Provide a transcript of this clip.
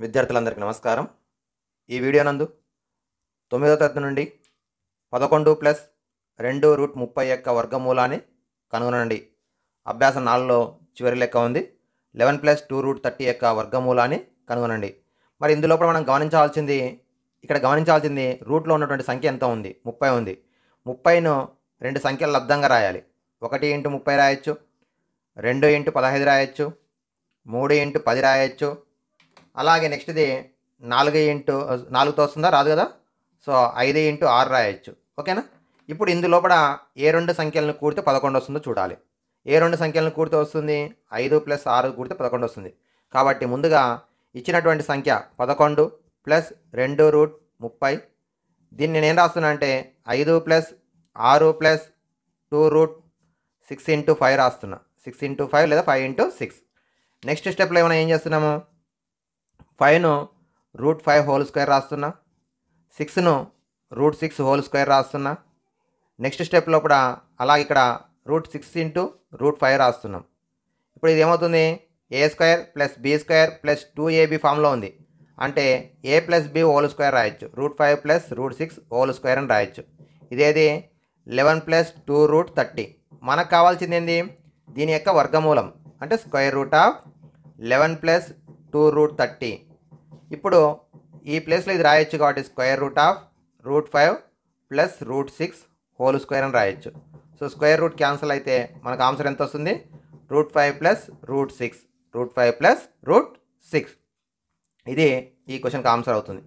విద్యార్థులందరికీ నమస్కారం. ఈ వీడియో నందు 9వ తరగతి నుండి 11 ప్లస్ 2 రూట్ 30 యొక్క వర్గమూలాన్ని కనుగొనండి. అభ్యాసం 4లో చివరి లెక్క ఉంది. 11 ప్లస్ 2 రూట్ 30 యొక్క వర్గమూలాన్ని కనుగొనండి. మరి ఇందులో మనం గమనించాల్సింది రూట్లో ఉన్నటువంటి సంఖ్య ఎంత ఉంది? 30 ఉంది. 30ను రెండు సంఖ్యల లబ్దంగా రాయాలి. 1 ఇంటూ 30 రాయొచ్చు, 2 ఇంటూ 15 రాయొచ్చు, 3 ఇంటూ 10 రాయొచ్చు. అలాగే నెక్స్ట్ది 4 ఇంటూ 4తో వస్తుందా? రాదు కదా. సో 5 ఇంటూ 6 రాయొచ్చు. ఓకేనా. ఇప్పుడు ఇందులోపల ఏ రెండు సంఖ్యలను కూడితే 11 వస్తుందో చూడాలి. ఏ రెండు సంఖ్యలను కూడితే వస్తుంది? 5 ప్లస్ 6 కూడితే 11 వస్తుంది. కాబట్టి ముందుగా ఇచ్చినటువంటి సంఖ్య 11 ప్లస్ 2 రూట్ 30. దీన్ని నేను ఏం రాస్తున్నా అంటే 5 ప్లస్ 6 ప్లస్ 2 రూట్ 6 ఇంటూ 5 రాస్తున్నా. 6 ఇంటూ 5 లేదా 5 ఇంటూ 6. నెక్స్ట్ స్టెప్లో ఏమైనా ఏం చేస్తున్నాము? 5ను రూట్ 5 హోల్ స్క్వేర్ రాస్తున్నా. 6ను రూట్ 6 హోల్ స్క్వేర్ రాస్తున్నా. నెక్స్ట్ స్టెప్ లోపల అలాగే ఇక్కడ రూట్ 6 ఇంటూ రూట్ 5 రాస్తున్నాం. ఇప్పుడు ఇది ఏమవుతుంది? A square plus b square plus 2ab ఫామ్లో ఉంది. అంటే a plus b whole square రాయొచ్చు. Root 5 plus root 6 whole square అని రాయొచ్చు. ఇదేది 11 ప్లస్ 2 రూట్ 30. మనకు కావాల్సింది ఏంది? దీని యొక్క వర్గమూలం అంటే square root of 11 plus 2 root 30. ఇప్పుడు ఈ ప్లేస్లో ఇది రాయొచ్చు కాబట్టి square root of root 5 plus root 6 whole square అని రాయొచ్చు. సో స్క్వేర్ రూట్ క్యాన్సిల్ అయితే మనకు ఆన్సర్ ఎంత వస్తుంది? Root 5 plus root 6. Root 5 plus root 6. ఇది ఈ క్వశ్చన్కి ఆన్సర్ అవుతుంది.